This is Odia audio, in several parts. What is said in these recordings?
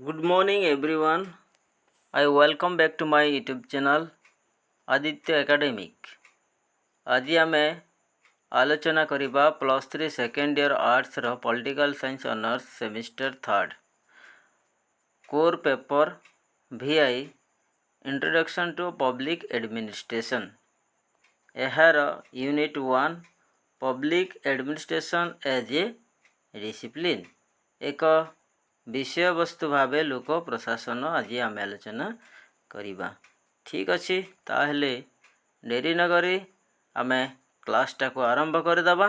Good morning everyone. I welcome back to my YouTube channel Aditya academic. आज आम आलोचना करिबा +3 सेकेंड ईयर आर्ट्स रो political science honours semester 3 core paper VI introduction to public administration एहार unit 1 public administration as a discipline एक विषय वस्तु भावे लोक प्रशासन आज आम आलोचना करिबा। ठीक अच्छे ताहले डेरी नगरी आम क्लासटा को आरंभ करदबा।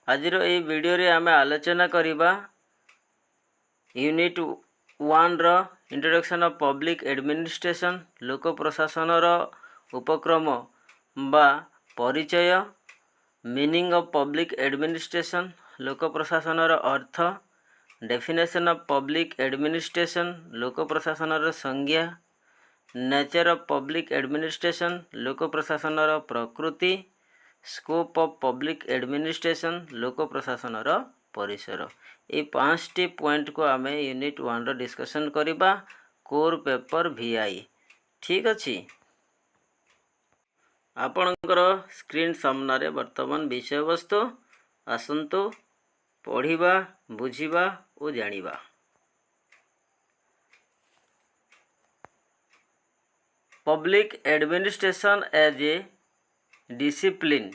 आज ये वीडियो रे आम आलोचना करिबा यूनिट 1 रो इंट्रोडक्शन ऑफ पब्लिक एडमिनिस्ट्रेशन लोक प्रशासन रो उपक्रम बा परिचय मीनिंग ऑफ पब्लिक एडमिनिस्ट्रेशन लोक प्रशासन रो अर्थ डेफिनेशन ऑफ पब्लिक एडमिनिस्ट्रेशन लोक प्रशासन रो संज्ञा नेचर ऑफ पब्लिक एडमिनिस्ट्रेशन लोक प्रशासन रो प्रकृति स्कोप ऑफ पब्लिक एडमिनिस्ट्रेशन लोक प्रशासन रो परिसर ये 5टी पॉइंट को आम यूनिट 1 रो डिस्कशन करिबा कोर पेपर VI। ठीक अच्छी आपणकर स्क्रीन सामने वर्तमान विषय वस्तु आसंतु पढ़िबा बुझिबा और जानिबा। Public administration as a discipline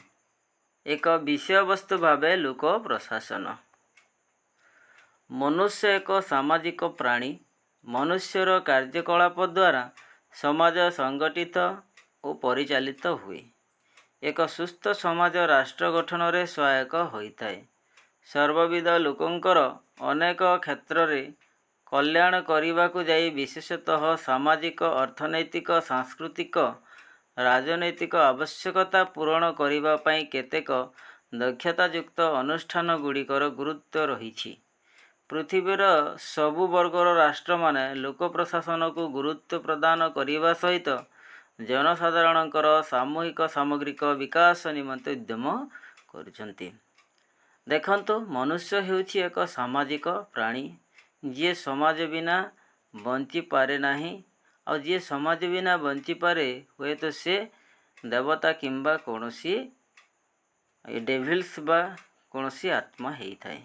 एक विषय वस्तु भावे लोक प्रशासन। मनुष्य एक सामाजिक प्राणी। मनुष्यर कार्यकलाप द्वारा समाज संगठित और परिचालित हुए। एक सुस्थ समाज राष्ट्र गठन रे सहायक होता है। सर्वविध लोकंकर अनेक क्षेत्र रे कल्याण करने को जाई विशेषतः सामाजिक अर्थनैतिक सांस्कृतिक राजनैतिक आवश्यकता पूरण करिबा पई केतेक दक्षतायुक्त अनुष्ठान गुड़िकर गुरुत्व रही। पृथ्वीर सबु वर्गर राष्ट्र माने लोक प्रशासन को गुरुत्व प्रदान करने सहित जनसाधारणकर सामूहिक सामग्रिक विकास निमंते उद्यम करुछंती। देखंतु मनुष्य हेउछि एक सामाजिक प्राणी जे समाज बिना बंची पारे नाही और जे समाज बिना बंची पारे हुए तो से देवता किंबा कोनोसी डेविल्स बा कोनोसी आत्मा हेई थाए।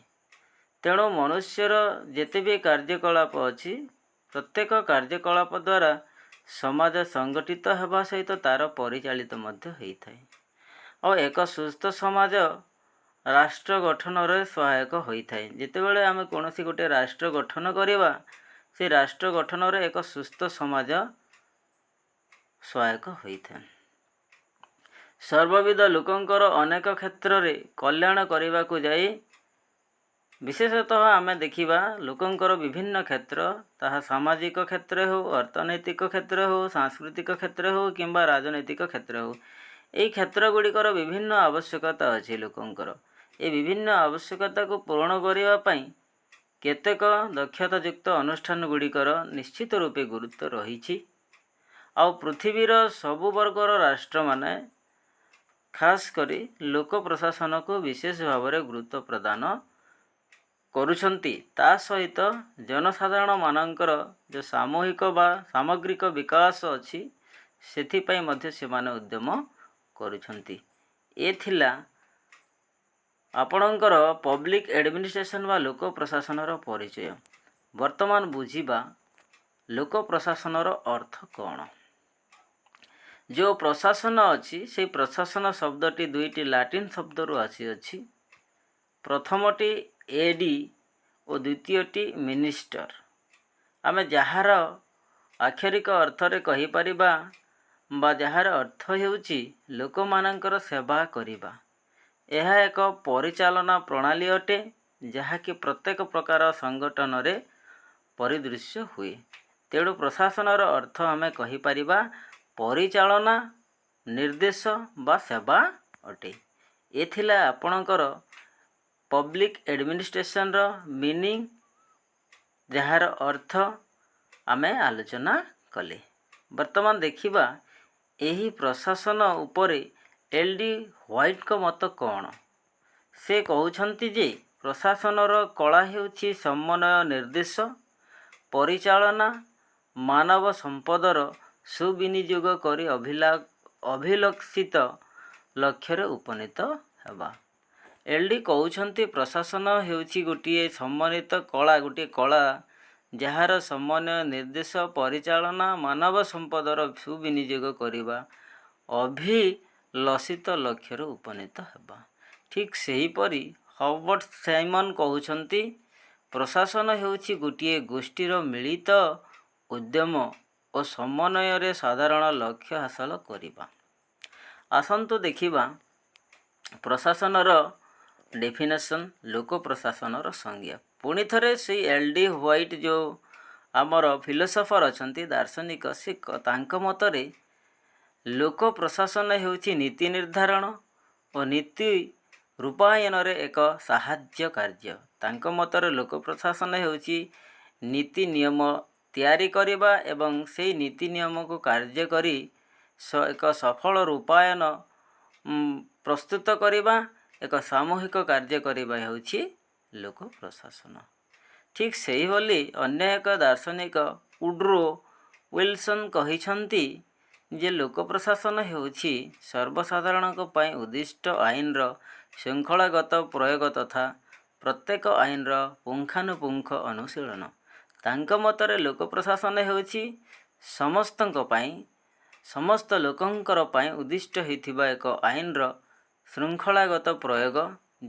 तेणु मनुष्यर जेते भी कार्यकलाप अछि प्रत्येक कार्यकलाप द्वारा समाज संगठित होगा सहित तार परिचालित मध्य होता है और एक सुस्थ समाज राष्ट्र गठन रे सहायक होता है। जितेबाला आम कौन गोटे राष्ट्र गठन करवा से राष्ट्र गठन रे एक सुस्थ समाज सहायक होता है। सर्वविध लोकंकर अनेक क्षेत्र रे कल्याण करने को जाई विशेषतः आम देखा लोकंकर विभिन्न क्षेत्र ताहा सामाजिक क्षेत्र हो अर्थनैतिक क्षेत्र हो सांस्कृतिक क्षेत्र हो किंबा राजनैतिक क्षेत्र हो यही क्षेत्र गुड़िकर विभिन्न आवश्यकता अच्छी लोकंकर ये विभिन्न आवश्यकता को पूर्ण करने केतेक दक्षतायुक्त अनुष्ठान गुड़िकर निश्चित रूपे गुरुत्व रही। आ पृथ्वीर सबु वर्गर राष्ट्र माने खास करी लोक प्रशासन को विशेष भाव में गुरुत्व प्रदान करुछंती। ता सहित जनसाधारण मानकर जो सामूहिक बा सामग्रिक विकास अच्छी से मध्य से माने उद्यम करुछंती। ए थिला आपणकर पब्लिक एडमिनिस्ट्रेशन बा लोक प्रशासन रो परिचय। वर्तमान बुझिबा लोक प्रशासन रो अर्थ कौन। जो प्रशासन अच्छी से प्रशासन शब्दटी दुईटी लाटिन शब्द रु आसी अछि। प्रथमटी एडी और द्वितीयटी मिनिस्टर। आमे जହାର आक्षरिक अर्थ रे कहि परिबा बा जହାର अर्थ हेउची लोक मानकर सेवा करिबा। यह एक परिचालना प्रणाली अटे जहा कि प्रत्येक प्रकार संगठन रे परिदृश्य हुए। तेणु प्रशासन रो अर्थ आमे कहि परिबा परिचालना निर्देश बा सेवा अटे। एथिला आपणकर पब्लिक एडमिनिस्ट्रेशन रो मीनिंग जହାର अर्थ आमे आलोचना कले। वर्तमान देखिबा एही प्रशासन उपरे LD व्हाइट को मत कौन। से कहउछंती जे ପ୍ରଶାସନର କଳା ହେଉଛି ସମନ୍ୱୟ, ନିର୍ଦ୍ଦେଶ, ପରିଚାଳନା, ମାନବ ସମ୍ପଦର ସୁବିନିଯୋଗ କରି ଅଭିଲକ୍ଷିତ ଲକ୍ଷ୍ୟରେ ଉପନୀତ ହେବା। ଏଲ୍.ଡି. କହୁଛନ୍ତି ପ୍ରଶାସନ ହେଉଛି ଗୋଟିଏ ସମନ୍ୱିତ କଳା, ଗୋଟିଏ କଳା ଯାହାର ସମନ୍ୱୟ, ନିର୍ଦ୍ଦେଶ, ପରିଚାଳନା, ମାନବ ସମ୍ପଦର ସୁବିନିଯୋଗ କରିବା ଅଭିଲଷିତ ଲକ୍ଷ୍ୟରେ ଉପନୀତ ହେବା। ଠିକ୍ ସେହିପରି ହର୍ବର୍ଟ ସାଇମନ୍ କହୁଛନ୍ତି ପ୍ରଶାସନ ହେଉଛି ଗୋଟିଏ ଗୋଷ୍ଠୀର ମିଳିତ ଉଦ୍ୟମ ଓ ସମନ୍ୱୟରେ ସାଧାରଣ ଲକ୍ଷ୍ୟ ହାସଲ କରିବା। ଆସନ୍ତୁ ଦେଖିବା ପ୍ରଶାସନର ଡେଫିନେସନ୍, ଲୋକ ପ୍ରଶାସନର ସଂଜ୍ଞା। ପୁଣି ଥରେ ସେଇ ଏଲ୍.ଡି. ହ୍ୱାଇଟ୍ ଯେଉଁ ଆମର ଫିଲୋସଫର ଅଛନ୍ତି, ଦାର୍ଶନିକ, ସେ ତାଙ୍କ ମତରେ ଲୋକ ପ୍ରଶାସନ ହେଉଛି ନୀତି ନିର୍ଦ୍ଧାରଣ ଓ ନୀତି ରୂପାୟନରେ ଏକ ସାହାଯ୍ୟ କାର୍ଯ୍ୟ। ତାଙ୍କ ମତରେ ଲୋକ ପ୍ରଶାସନ ହେଉଛି ନୀତି ନିୟମ ତିଆରି କରିବା ଏବଂ ସେହି ନୀତି ନିୟମକୁ କାର୍ଯ୍ୟ କରି ଏକ ସଫଳ ରୂପାୟନ ପ୍ରସ୍ତୁତ କରିବା, ଏକ ସାମୂହିକ କାର୍ଯ୍ୟ କରିବା ହେଉଛି ଲୋକ ପ୍ରଶାସନ। ଠିକ୍ ସେହିଭଳି ଅନ୍ୟ ଏକ ଦାର୍ଶନିକ ଉଡ୍ରୋ ୱିଲସନ୍ କହିଛନ୍ତି ଯେ ଲୋକ ପ୍ରଶାସନ ହେଉଛି ସର୍ବସାଧାରଣଙ୍କ ପାଇଁ ଉଦ୍ଦିଷ୍ଟ ଆଇନର ଶୃଙ୍ଖଳାଗତ ପ୍ରୟୋଗ ତଥା ପ୍ରତ୍ୟେକ ଆଇନର ପୁଙ୍ଖାନୁପୁଙ୍ଖ ଅନୁଶୀଳନ। ତାଙ୍କ ମତରେ ଲୋକ ପ୍ରଶାସନ ହେଉଛି ସମସ୍ତଙ୍କ ପାଇଁ, ସମସ୍ତ ଲୋକଙ୍କର ପାଇଁ ଉଦ୍ଦିଷ୍ଟ ହୋଇଥିବା ଏକ ଆଇନର ଶୃଙ୍ଖଳାଗତ ପ୍ରୟୋଗ,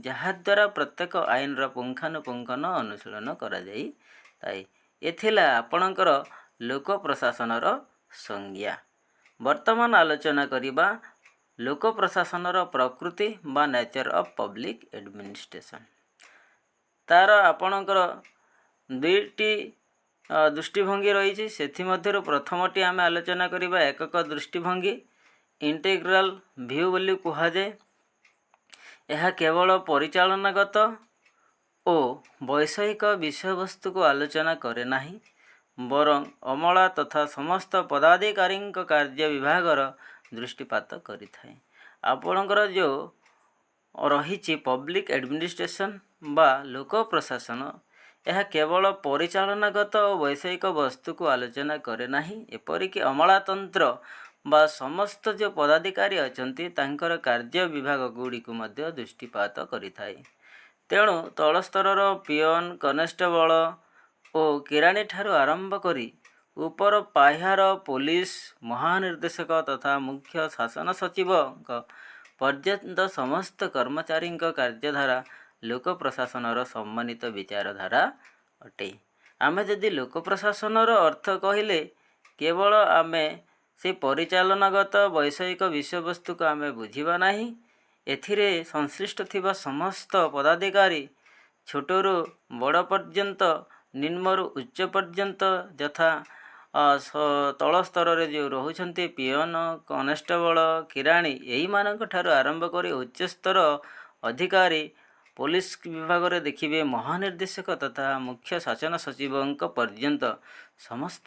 ଯାହାଦ୍ୱାରା ପ୍ରତ୍ୟେକ ଆଇନର ପୁଙ୍ଖାନୁପୁଙ୍ଖନ ଅନୁଶୀଳନ କରାଯାଇଥାଏ। ଏ ଥିଲା ଆପଣଙ୍କର ଲୋକ ପ୍ରଶାସନର ସଂଜ୍ଞା। ବର୍ତ୍ତମାନ ଆଲୋଚନା କରିବା ଲୋକ ପ୍ରଶାସନର ପ୍ରକୃତି ବା ନେଚର ଅଫ୍ ପବ୍ଲିକ୍ ଆଡମିନିଷ୍ଟ୍ରେସନ୍। ତା'ର ଆପଣଙ୍କର ଦୁଇଟି ଦୃଷ୍ଟିଭଙ୍ଗୀ ରହିଛି। ସେଥିମଧ୍ୟରୁ ପ୍ରଥମଟି ଆମେ ଆଲୋଚନା କରିବା ଏକକ ଦୃଷ୍ଟିଭଙ୍ଗୀ, ଇଣ୍ଟିଗ୍ରାଲ ଭ୍ୟୁ ବୋଲି କୁହାଯାଏ। ଏହା କେବଳ ପରିଚାଳନାଗତ ଓ ବୈଷୟିକ ବିଷୟବସ୍ତୁକୁ ଆଲୋଚନା କରେ ନାହିଁ, ବରଂ ଅମଳା ତଥା ସମସ୍ତ ପଦାଧିକାରୀଙ୍କ କାର୍ଯ୍ୟ ବିଭାଗର ଦୃଷ୍ଟିପାତ କରିଥାଏ। ଆପଣଙ୍କର ଯେଉଁ ରହିଛି ପବ୍ଲିକ୍ ଆଡମିନିଷ୍ଟ୍ରେସନ୍ ବା ଲୋକ ପ୍ରଶାସନ, ଏହା କେବଳ ପରିଚାଳନାଗତ ଓ ବୈଷୟିକ ବସ୍ତୁକୁ ଆଲୋଚନା କରେ ନାହିଁ, ଏପରିକି ଅମଳାତନ୍ତ୍ର ବା ସମସ୍ତ ଯେଉଁ ପଦାଧିକାରୀ ଅଛନ୍ତି ତାଙ୍କର କାର୍ଯ୍ୟ ବିଭାଗ ଗୁଡ଼ିକୁ ମଧ୍ୟ ଦୃଷ୍ଟିପାତ କରିଥାଏ। ତେଣୁ ତଳସ୍ତରର ପିଅନ, କନେଷ୍ଟବଳ ଓ କିରାଣୀଠାରୁ ଆରମ୍ଭ କରି ଉପର ପାହ୍ୟାର ପୋଲିସ ମହାନିର୍ଦ୍ଦେଶକ ତଥା ମୁଖ୍ୟ ଶାସନ ସଚିବଙ୍କ ପର୍ଯ୍ୟନ୍ତ ସମସ୍ତ କର୍ମଚାରୀଙ୍କ କାର୍ଯ୍ୟଧାରା ଲୋକ ପ୍ରଶାସନର ସମନ୍ୱିତ ବିଚାରଧାରା ଅଟେ। ଆମେ ଯଦି ଲୋକ ପ୍ରଶାସନର ଅର୍ଥ କହିଲେ କେବଳ ଆମେ ସେ ପରିଚାଳନାଗତ ବୈଷୟିକ ବିଷୟବସ୍ତୁକୁ ଆମେ ବୁଝିବା ନାହିଁ। ଏଥିରେ ସଂଶ୍ଳିଷ୍ଟ ଥିବା ସମସ୍ତ ପଦାଧିକାରୀ ଛୋଟରୁ ବଡ଼ ପର୍ଯ୍ୟନ୍ତ, ନିମ୍ନରୁ ଉଚ୍ଚ ପର୍ଯ୍ୟନ୍ତ, ଯଥା ତଳ ସ୍ତରରେ ଯେଉଁ ରହୁଛନ୍ତି ପିଅନ, କନେଷ୍ଟବଳ, କିରାଣୀ, ଏହିମାନଙ୍କ ଠାରୁ ଆରମ୍ଭ କରି ଉଚ୍ଚସ୍ତର ଅଧିକାରୀ, ପୋଲିସ ବିଭାଗରେ ଦେଖିବେ ମହାନିର୍ଦ୍ଦେଶକ ତଥା ମୁଖ୍ୟ ଶାସନ ସଚିବଙ୍କ ପର୍ଯ୍ୟନ୍ତ ସମସ୍ତ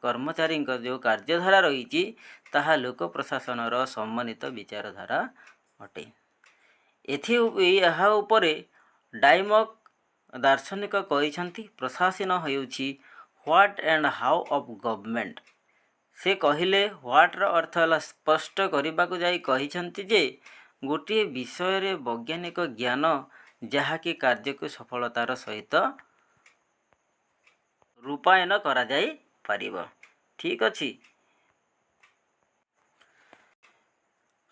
କର୍ମଚାରୀଙ୍କ ଯେଉଁ କାର୍ଯ୍ୟଧାରା ରହିଛି ତାହା ଲୋକ ପ୍ରଶାସନର ସମନ୍ୱିତ ବିଚାରଧାରା ଅଟେ। ଏହା ଉପରେ ଡାଇମକ୍ ଦାର୍ଶନିକ କହିଛନ୍ତି ପ୍ରଶାସନ ହେଉଛି what and how of government. ସେ କହିଲେ ହ୍ୱାଟ୍ର ଅର୍ଥ ହେଲା ସ୍ପଷ୍ଟ କରିବାକୁ ଯାଇ କହିଛନ୍ତି ଯେ ଗୋଟିଏ ବିଷୟରେ ବୈଜ୍ଞାନିକ ଜ୍ଞାନ ଯାହାକି କାର୍ଯ୍ୟକୁ ସଫଳତାର ସହିତ ରୂପାୟନ କରାଯାଇପାରିବ। ଠିକ୍ ଅଛି।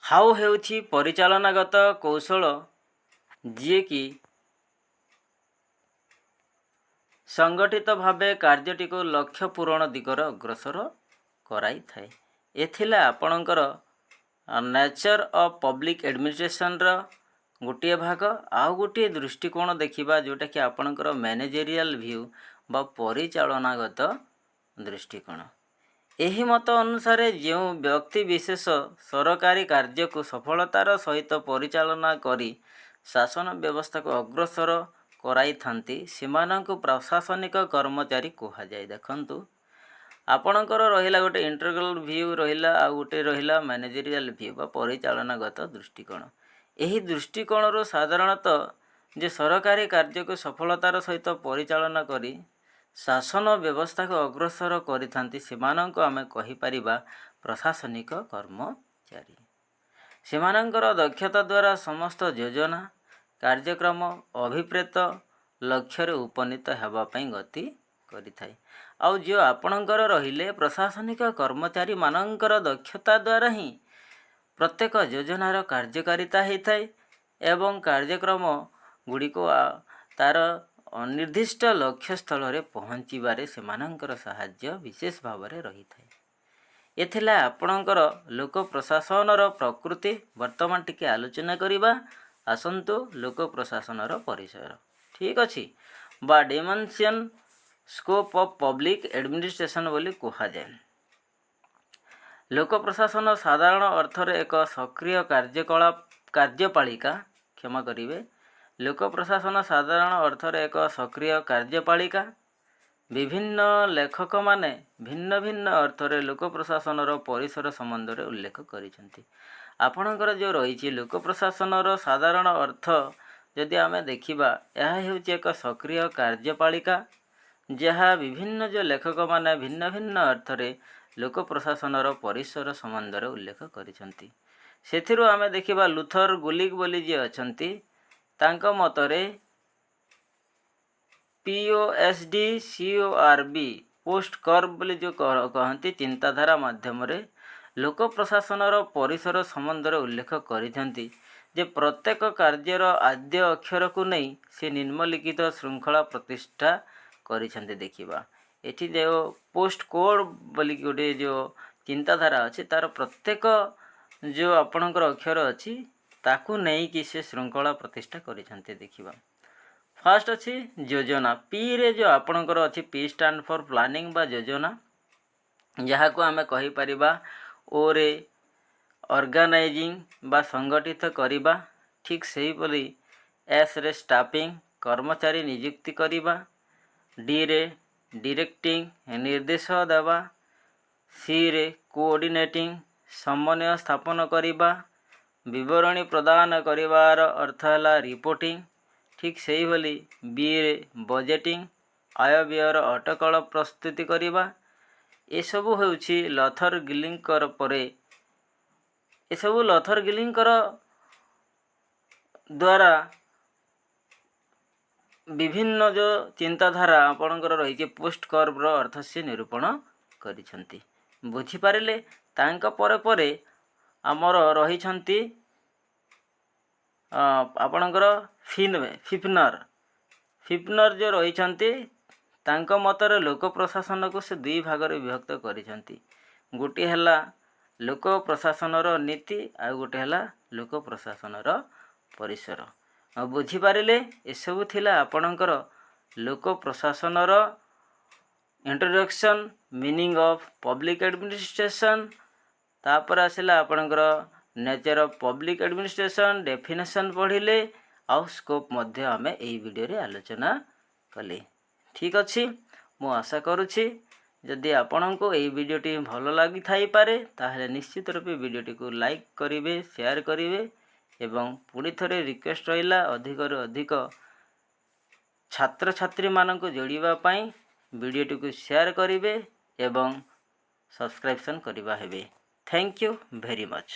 ହାଉ ହେଉଛି ପରିଚାଳନାଗତ କୌଶଳ ଯିଏକି ସଂଗଠିତ ଭାବେ କାର୍ଯ୍ୟଟିକୁ ଲକ୍ଷ୍ୟ ପୂରଣ ଦିଗରେ ଅଗ୍ରସର କରାଇଥାଏ। ଏ ଥିଲା ଆପଣଙ୍କର ନେଚର ଅଫ୍ ପବ୍ଲିକ୍ ଆଡମିନିଷ୍ଟ୍ରେସନ୍ର ଗୋଟିଏ ଭାଗ। ଆଉ ଗୋଟିଏ ଦୃଷ୍ଟିକୋଣ ଦେଖିବା ଯେଉଁଟାକି ଆପଣଙ୍କର ମ୍ୟାନେଜେରିଆଲ ଭ୍ୟୁ ବା ପରିଚାଳନାଗତ ଦୃଷ୍ଟିକୋଣ। ଏହି ମତ ଅନୁସାରେ ଯେଉଁ ବ୍ୟକ୍ତି ବିଶେଷ ସରକାରୀ କାର୍ଯ୍ୟକୁ ସଫଳତାର ସହିତ ପରିଚାଳନା କରି ଶାସନ ବ୍ୟବସ୍ଥାକୁ ଅଗ୍ରସର କରାଇଥାନ୍ତି ସେମାନଙ୍କୁ ପ୍ରଶାସନିକ କର୍ମଚାରୀ କୁହାଯାଏ। ଦେଖନ୍ତୁ ଆପଣଙ୍କର ରହିଲା ଗୋଟେ ଇଣ୍ଟିଗ୍ରାଲ ଭ୍ୟୁ ରହିଲା, ଆଉ ଗୋଟେ ରହିଲା ମ୍ୟାନେଜେରିଆଲ ଭ୍ୟୁ ବା ପରିଚାଳନାଗତ ଦୃଷ୍ଟିକୋଣ। ଏହି ଦୃଷ୍ଟିକୋଣରୁ ସାଧାରଣତଃ ଯେ ସରକାରୀ କାର୍ଯ୍ୟକୁ ସଫଳତାର ସହିତ ପରିଚାଳନା କରି ଶାସନ ବ୍ୟବସ୍ଥାକୁ ଅଗ୍ରସର କରିଥାନ୍ତି ସେମାନଙ୍କୁ ଆମେ କହିପାରିବା ପ୍ରଶାସନିକ କର୍ମଚାରୀ। ସେମାନଙ୍କର ଦକ୍ଷତା ଦ୍ୱାରା ସମସ୍ତ ଯୋଜନା କାର୍ଯ୍ୟକ୍ରମ ଅଭିପ୍ରେତ ଲକ୍ଷ୍ୟରେ ଉପନୀତ ହେବା ପାଇଁ ଗତି କରିଥାଏ। ଆଉ ଯେଉଁ ଆପଣଙ୍କର ରହିଲେ ପ୍ରଶାସନିକ କର୍ମଚାରୀମାନଙ୍କର ଦକ୍ଷତା ଦ୍ୱାରା ହିଁ ପ୍ରତ୍ୟେକ ଯୋଜନାର କାର୍ଯ୍ୟକାରିତା ହୋଇଥାଏ ଏବଂ କାର୍ଯ୍ୟକ୍ରମ ଗୁଡ଼ିକୁ ତା'ର ଅନିର୍ଦ୍ଦିଷ୍ଟ ଲକ୍ଷ୍ୟସ୍ଥଳରେ ପହଞ୍ଚିବାରେ ସେମାନଙ୍କର ସାହାଯ୍ୟ ବିଶେଷ ଭାବରେ ରହିଥାଏ। ଏଥିଲା ଆପଣଙ୍କର ଲୋକ ପ୍ରଶାସନର ପ୍ରକୃତି। ବର୍ତ୍ତମାନ ଟିକେ ଆଲୋଚନା କରିବା। ଆସନ୍ତୁ ଲୋକ ପ୍ରଶାସନର ପରିସର। ଠିକ୍ ଅଛି, ବା ଡିମେନସନ୍ ସ୍କୋପ୍ ଅଫ୍ ପବ୍ଲିକ୍ ଆଡମିନିଷ୍ଟ୍ରେସନ୍ ବୋଲି କୁହାଯାଏ। ଲୋକ ପ୍ରଶାସନ ସାଧାରଣ ଅର୍ଥରେ ଏକ ସକ୍ରିୟ କାର୍ଯ୍ୟପାଳିକା କ୍ଷମା କରିବେ ଲୋକ ପ୍ରଶାସନ ସାଧାରଣ ଅର୍ଥରେ ଏକ ସକ୍ରିୟ କାର୍ଯ୍ୟପାଳିକା। ବିଭିନ୍ନ ଲେଖକମାନେ ଭିନ୍ନ ଭିନ୍ନ ଅର୍ଥରେ ଲୋକ ପ୍ରଶାସନର ପରିସର ସମ୍ବନ୍ଧରେ ଉଲ୍ଲେଖ କରିଛନ୍ତି। ଆପଣଙ୍କର ଯେଉଁ ରହିଛି ଲୋକ ପ୍ରଶାସନର ସାଧାରଣ ଅର୍ଥ ଯଦି ଆମେ ଦେଖିବା, ଏହା ହେଉଛି ଏକ ସକ୍ରିୟ କାର୍ଯ୍ୟପାଳିକା ଯାହା ବିଭିନ୍ନ ଯେଉଁ ଲେଖକମାନେ ଭିନ୍ନ ଭିନ୍ନ ଅର୍ଥରେ ଲୋକ ପ୍ରଶାସନର ପରିସର ସମ୍ବନ୍ଧରେ ଉଲ୍ଲେଖ କରିଛନ୍ତି। ସେଥିରୁ ଆମେ ଦେଖିବା ଲୁଥର ଗୁଲିଗ ବୋଲି ଯିଏ ଅଛନ୍ତି, ତାଙ୍କ ମତରେ POSD-CORB ପୋଷ୍ଟ କର୍ବ ବୋଲି ଯେଉଁ କହନ୍ତି ଚିନ୍ତାଧାରା ମାଧ୍ୟମରେ ଲୋକ ପ୍ରଶାସନର ପରିସର ସମ୍ବନ୍ଧରେ ଉଲ୍ଲେଖ କରିଛନ୍ତି ଯେ ପ୍ରତ୍ୟେକ କାର୍ଯ୍ୟର ଆଦ୍ୟ ଅକ୍ଷରକୁ ନେଇ ସେ ନିମ୍ନଲିଖିତ ଶୃଙ୍ଖଳା ପ୍ରତିଷ୍ଠା କରିଛନ୍ତି। ଦେଖିବା ଏଠି ଯେଉଁ ପୋଷ୍ଟ କୋଡ଼ ବୋଲି ଗୋଟେ ଯେଉଁ ଚିନ୍ତାଧାରା ଅଛି ତାର ପ୍ରତ୍ୟେକ ଯେଉଁ ଆପଣଙ୍କର ଅକ୍ଷର ଅଛି ତାକୁ ନେଇକି ସେ ଶୃଙ୍ଖଳା ପ୍ରତିଷ୍ଠା କରିଛନ୍ତି। ଦେଖିବା ଫାଷ୍ଟ ଅଛି ଯୋଜନା। ପିରେ ଯେଉଁ ଆପଣଙ୍କର ଅଛି ପି ଷ୍ଟାଣ୍ଡ ଫର୍ ପ୍ଲାନିଂ ବା ଯୋଜନା, ଯାହାକୁ ଆମେ କହିପାରିବା ଓରେ ଅର୍ଗାନାଇଜିଂ ବା ସଂଗଠିତ କରିବା। ଠିକ୍ ସେହିପରି ଏସ୍ରେ ଷ୍ଟାଫିଂ କର୍ମଚାରୀ ନିଯୁକ୍ତି କରିବା। ଡିରେ ଡିରେକ୍ଟିଂ ନିର୍ଦ୍ଦେଶ ଦେବା। ସିରେ କୋଅର୍ଡ଼ିନେଟିଂ ସମନ୍ୱୟ ସ୍ଥାପନ କରିବା। ବିବରଣୀ ପ୍ରଦାନ କରିବାର ଅର୍ଥ ହେଲା ରିପୋର୍ଟିଂ। ଠିକ୍ ସେହିଭଳି ବିରେ ବଜେଟିଂ ଆୟ ବ୍ୟୟର ଅଟକଳ ପ୍ରସ୍ତୁତି କରିବା। ଏସବୁ ହେଉଛି ଲଥର ଗିଲିଙ୍କର ପରେ ଏସବୁ ଲଥର ଗିଲିଙ୍କର ଦ୍ୱାରା ବିଭିନ୍ନ ଯେଉଁ ଚିନ୍ତାଧାରା ଆପଣଙ୍କର ରହିଛି ପୋଷ୍ଟ କର୍ଭର ଅର୍ଥ ସେ ନିରୂପଣ କରିଛନ୍ତି। ବୁଝିପାରିଲେ? ତାଙ୍କ ପରେ ପରେ ଆମର ରହିଛନ୍ତି ଆପଣଙ୍କର ଫିଫ୍ନର ଯେଉଁ ରହିଛନ୍ତି, ତାଙ୍କ ମତରେ ଲୋକ ପ୍ରଶାସନକୁ ସେ ଦୁଇ ଭାଗରେ ବିଭକ୍ତ କରିଛନ୍ତି। ଗୋଟିଏ ହେଲା ଲୋକ ପ୍ରଶାସନର ନୀତି, ଆଉ ଗୋଟେ ହେଲା ଲୋକ ପ୍ରଶାସନର ପରିସର। ଆଉ ବୁଝିପାରିଲେ? ଏସବୁ ଥିଲା ଆପଣଙ୍କର ଲୋକ ପ୍ରଶାସନର introduction, meaning of public administration. ତାପରେ ଆସିଲା ଆପଣଙ୍କର nature of public administration, definition ପଢ଼ିଲେ, ଆଉ ସ୍କୋପ୍ ମଧ୍ୟ ଆମେ ଏହି ଭିଡ଼ିଓରେ ଆଲୋଚନା କଲେ। ଠିକ୍ ଅଛି, ମୁଁ ଆଶା କରୁଛି ଯଦି ଆପଣଙ୍କୁ ଏହି ଭିଡ଼ିଓଟି ଭଲ ଲାଗିଥାଇପାରେ ତାହେଲେ ନିଶ୍ଚିତ ରୂପେ ଭିଡ଼ିଓଟିକୁ ଲାଇକ୍ କରିବେ, ସେୟାର କରିବେ ଏବଂ ପୁଣି ଥରେ ରିକ୍ୱେଷ୍ଟ ରହିଲା ଅଧିକରୁ ଅଧିକ ଛାତ୍ରଛାତ୍ରୀମାନଙ୍କୁ ଯୋଡ଼ିବା ପାଇଁ ଭିଡ଼ିଓଟିକୁ ସେୟାର କରିବେ ଏବଂ ସବସ୍କ୍ରିପସନ୍ କରିବା ହେବେ। Thank you very much.